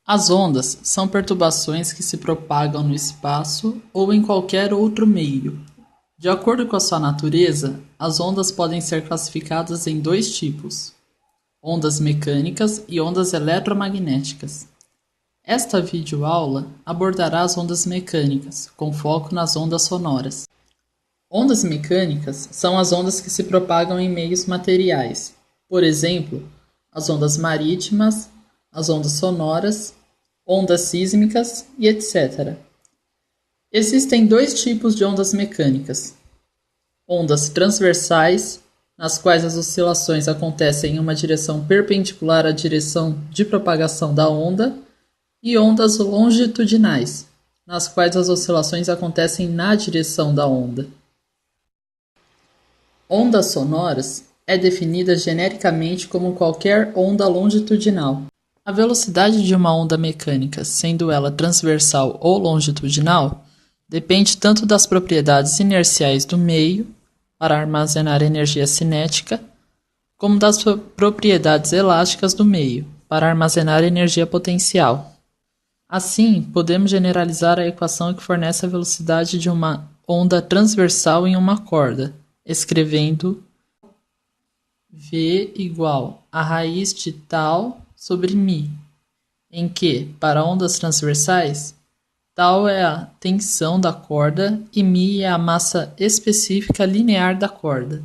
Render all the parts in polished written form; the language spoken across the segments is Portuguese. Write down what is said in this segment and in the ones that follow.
As ondas são perturbações que se propagam no espaço ou em qualquer outro meio. De acordo com a sua natureza, as ondas podem ser classificadas em dois tipos: ondas mecânicas e ondas eletromagnéticas. Esta videoaula abordará as ondas mecânicas, com foco nas ondas sonoras. Ondas mecânicas são as ondas que se propagam em meios materiais, por exemplo, as ondas marítimas, as ondas sonoras, ondas sísmicas e etc. Existem dois tipos de ondas mecânicas: ondas transversais, nas quais as oscilações acontecem em uma direção perpendicular à direção de propagação da onda, e ondas longitudinais, nas quais as oscilações acontecem na direção da onda. Ondas sonoras é definida genericamente como qualquer onda longitudinal. A velocidade de uma onda mecânica, sendo ela transversal ou longitudinal, depende tanto das propriedades inerciais do meio, para armazenar energia cinética, como das propriedades elásticas do meio, para armazenar energia potencial. Assim, podemos generalizar a equação que fornece a velocidade de uma onda transversal em uma corda, escrevendo V igual a raiz de tal sobre μ, em que, para ondas transversais, tal é a tensão da corda e μ é a massa específica linear da corda.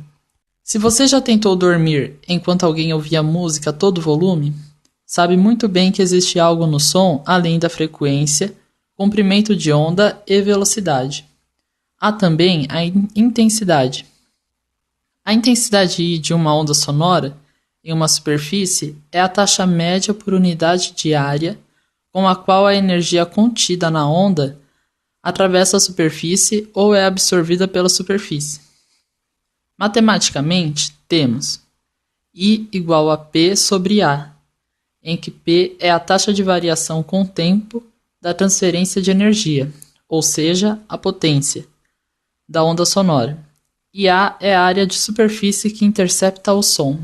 Se você já tentou dormir enquanto alguém ouvia música a todo volume, sabe muito bem que existe algo no som além da frequência, comprimento de onda e velocidade. Há também a intensidade. A intensidade I de uma onda sonora em uma superfície é a taxa média por unidade de área com a qual a energia contida na onda atravessa a superfície ou é absorvida pela superfície. Matematicamente, temos I igual a P sobre A, em que P é a taxa de variação com o tempo da transferência de energia, ou seja, a potência, da onda sonora, e A é a área de superfície que intercepta o som.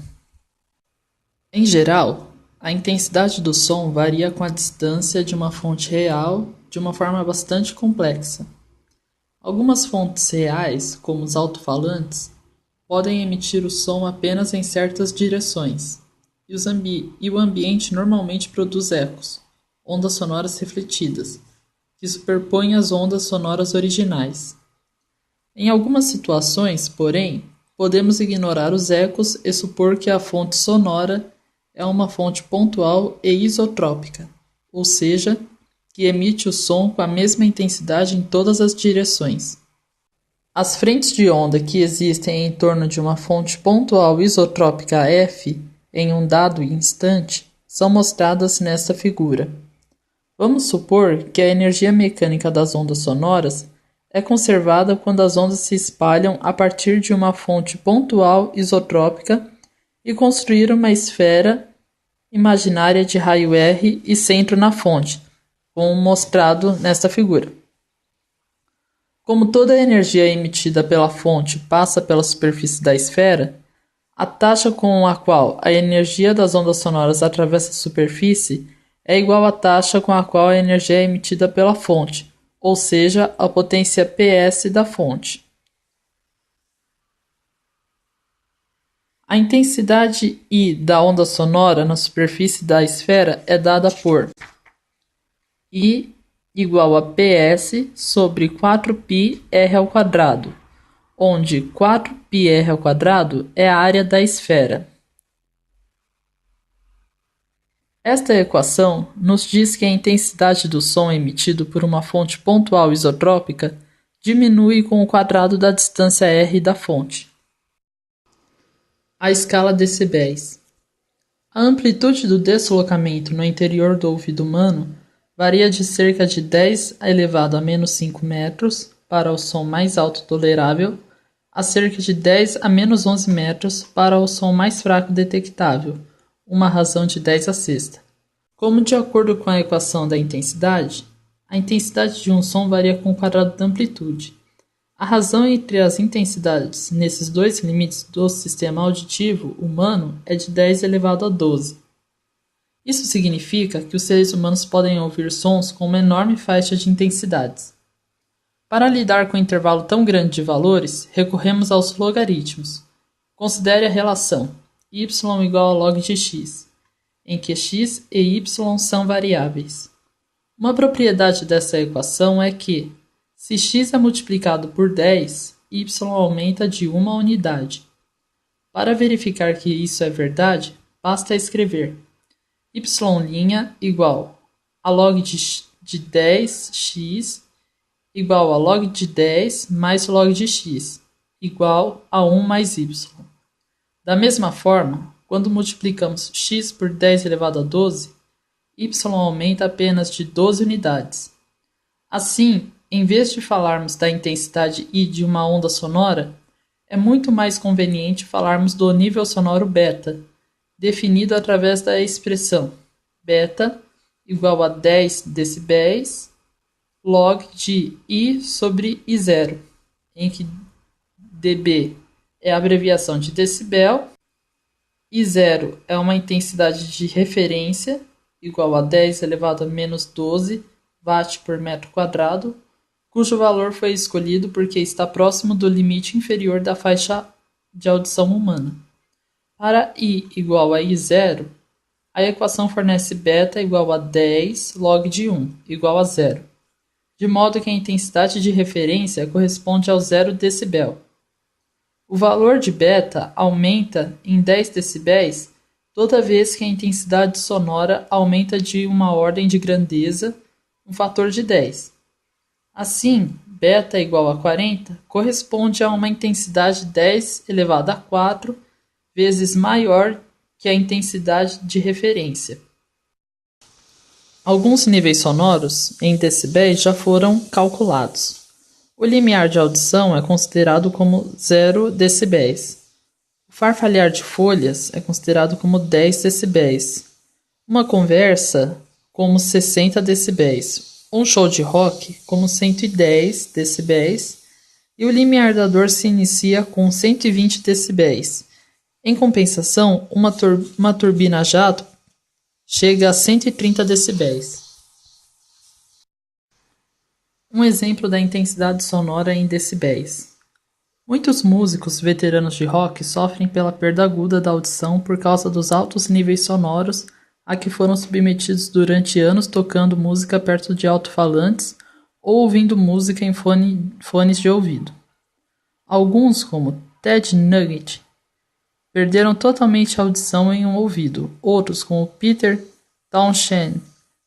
Em geral, a intensidade do som varia com a distância de uma fonte real de uma forma bastante complexa. Algumas fontes reais, como os alto-falantes, podem emitir o som apenas em certas direções, e o ambiente normalmente produz ecos, ondas sonoras refletidas, que superpõem as ondas sonoras originais. Em algumas situações, porém, podemos ignorar os ecos e supor que a fonte sonora é uma fonte pontual e isotrópica, ou seja, que emite o som com a mesma intensidade em todas as direções. As frentes de onda que existem em torno de uma fonte pontual isotrópica F em um dado instante são mostradas nesta figura. Vamos supor que a energia mecânica das ondas sonoras é conservada quando as ondas se espalham a partir de uma fonte pontual isotrópica e construir uma esfera imaginária de raio R e centro na fonte, como mostrado nesta figura. Como toda a energia emitida pela fonte passa pela superfície da esfera, a taxa com a qual a energia das ondas sonoras atravessa a superfície é igual à taxa com a qual a energia é emitida pela fonte, ou seja, a potência PS da fonte. A intensidade I da onda sonora na superfície da esfera é dada por I igual a PS sobre 4πr², onde 4πr² é a área da esfera. Esta equação nos diz que a intensidade do som emitido por uma fonte pontual isotrópica diminui com o quadrado da distância r da fonte. A escala decibéis. A amplitude do deslocamento no interior do ouvido humano varia de cerca de 10 elevado a menos 5 metros para o som mais alto tolerável a cerca de 10 a menos 11 metros para o som mais fraco detectável, uma razão de 10 a sexta. Como de acordo com a equação da intensidade, a intensidade de um som varia com o quadrado da amplitude. A razão entre as intensidades nesses dois limites do sistema auditivo humano é de 10 elevado a 12. Isso significa que os seres humanos podem ouvir sons com uma enorme faixa de intensidades. Para lidar com um intervalo tão grande de valores, recorremos aos logaritmos. Considere a relação y igual a log de x, em que x e y são variáveis. Uma propriedade dessa equação é que, se x é multiplicado por 10, y aumenta de uma unidade. Para verificar que isso é verdade, basta escrever y' igual a log de 10x igual a log de 10 mais log de x, igual a 1 mais y. Da mesma forma, quando multiplicamos x por 10 elevado a 12, y aumenta apenas de 12 unidades. Assim, em vez de falarmos da intensidade I de uma onda sonora, é muito mais conveniente falarmos do nível sonoro beta, definido através da expressão beta igual a 10 decibéis log de I sobre I0, em que dB é a abreviação de decibel, I0 é uma intensidade de referência, igual a 10 elevado a menos 12 watt por metro quadrado, cujo valor foi escolhido porque está próximo do limite inferior da faixa de audição humana. Para I igual a I0, a equação fornece beta igual a 10 log de 1 igual a 0, de modo que a intensidade de referência corresponde ao 0 decibel. O valor de beta aumenta em 10 decibéis toda vez que a intensidade sonora aumenta de uma ordem de grandeza, um fator de 10. Assim, beta igual a 40 corresponde a uma intensidade 10 elevado a 4 vezes maior que a intensidade de referência. Alguns níveis sonoros, em decibéis, já foram calculados. O limiar de audição é considerado como 0 decibéis. O farfalhar de folhas é considerado como 10 decibéis. Uma conversa como 60 decibéis. Um show de rock como 110 decibéis. E o limiar da dor se inicia com 120 decibéis. Em compensação, uma turbina a jato chega a 130 decibéis. Um exemplo da intensidade sonora em decibéis. Muitos músicos veteranos de rock sofrem pela perda aguda da audição por causa dos altos níveis sonoros a que foram submetidos durante anos tocando música perto de alto-falantes ou ouvindo música em fones de ouvido. Alguns, como Ted Nugent, perderam totalmente a audição em um ouvido. Outros, como Peter Townshend,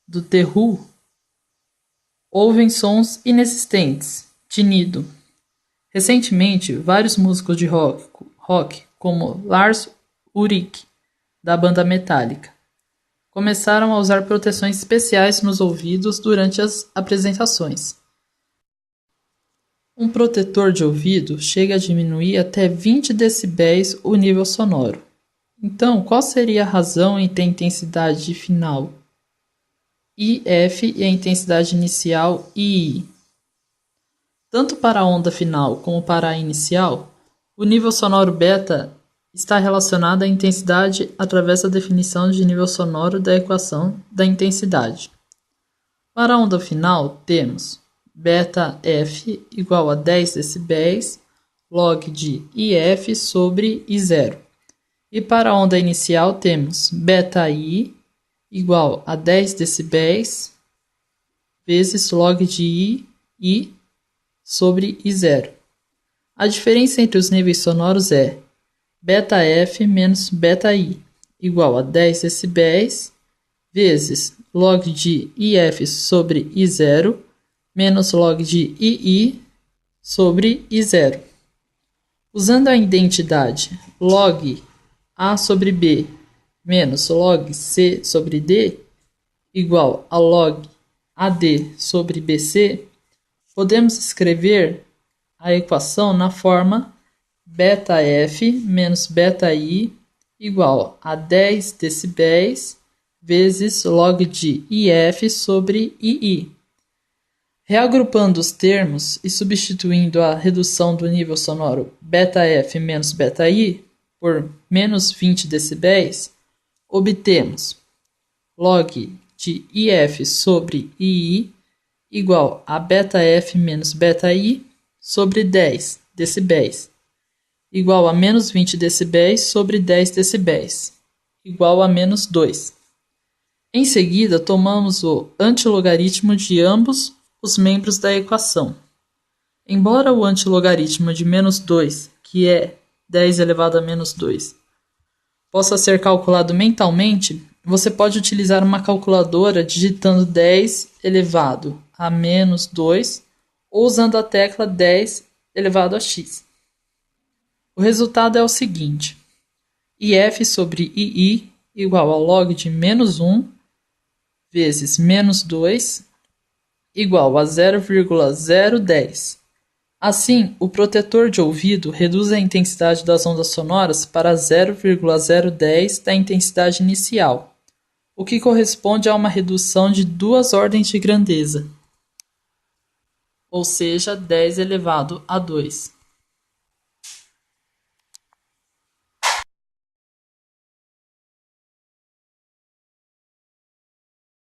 do The Who, ouvem sons inexistentes, tinido. Recentemente, vários músicos de rock, como Lars Ulrich, da banda Metallica, começaram a usar proteções especiais nos ouvidos durante as apresentações. Um protetor de ouvido chega a diminuir até 20 decibéis o nível sonoro. Então, qual seria a razão entre a intensidade final IF e a intensidade inicial II? Tanto para a onda final como para a inicial, o nível sonoro beta está relacionado à intensidade através da definição de nível sonoro da equação da intensidade. Para a onda final, temos beta F igual a 10 decibéis log de IF sobre I0. E para a onda inicial, temos beta I igual a 10 decibéis vezes log de I sobre I0. A diferença entre os níveis sonoros é beta F menos beta I igual a 10 decibéis vezes log de IF sobre I0 menos log de II sobre I0. Usando a identidade log A sobre B menos log C sobre D igual a log AD sobre BC, podemos escrever a equação na forma beta F menos beta I igual a 10 decibéis vezes log de IF sobre II. Reagrupando os termos e substituindo a redução do nível sonoro beta F menos beta I por menos 20 decibéis, obtemos log de IF sobre II igual a beta-F menos beta-I sobre 10 decibéis, igual a menos 20 decibéis sobre 10 decibéis, igual a menos 2. Em seguida, tomamos o antilogaritmo de ambos os membros da equação. Embora o antilogaritmo de menos 2, que é 10 elevado a menos 2, possa ser calculado mentalmente, você pode utilizar uma calculadora digitando 10 elevado a menos 2 ou usando a tecla 10 elevado a x. O resultado é o seguinte: IF sobre II igual ao log de menos 1 vezes menos 2 igual a 0,010. Assim, o protetor de ouvido reduz a intensidade das ondas sonoras para 0,010 da intensidade inicial, o que corresponde a uma redução de 2 ordens de grandeza, ou seja, 10 elevado a 2.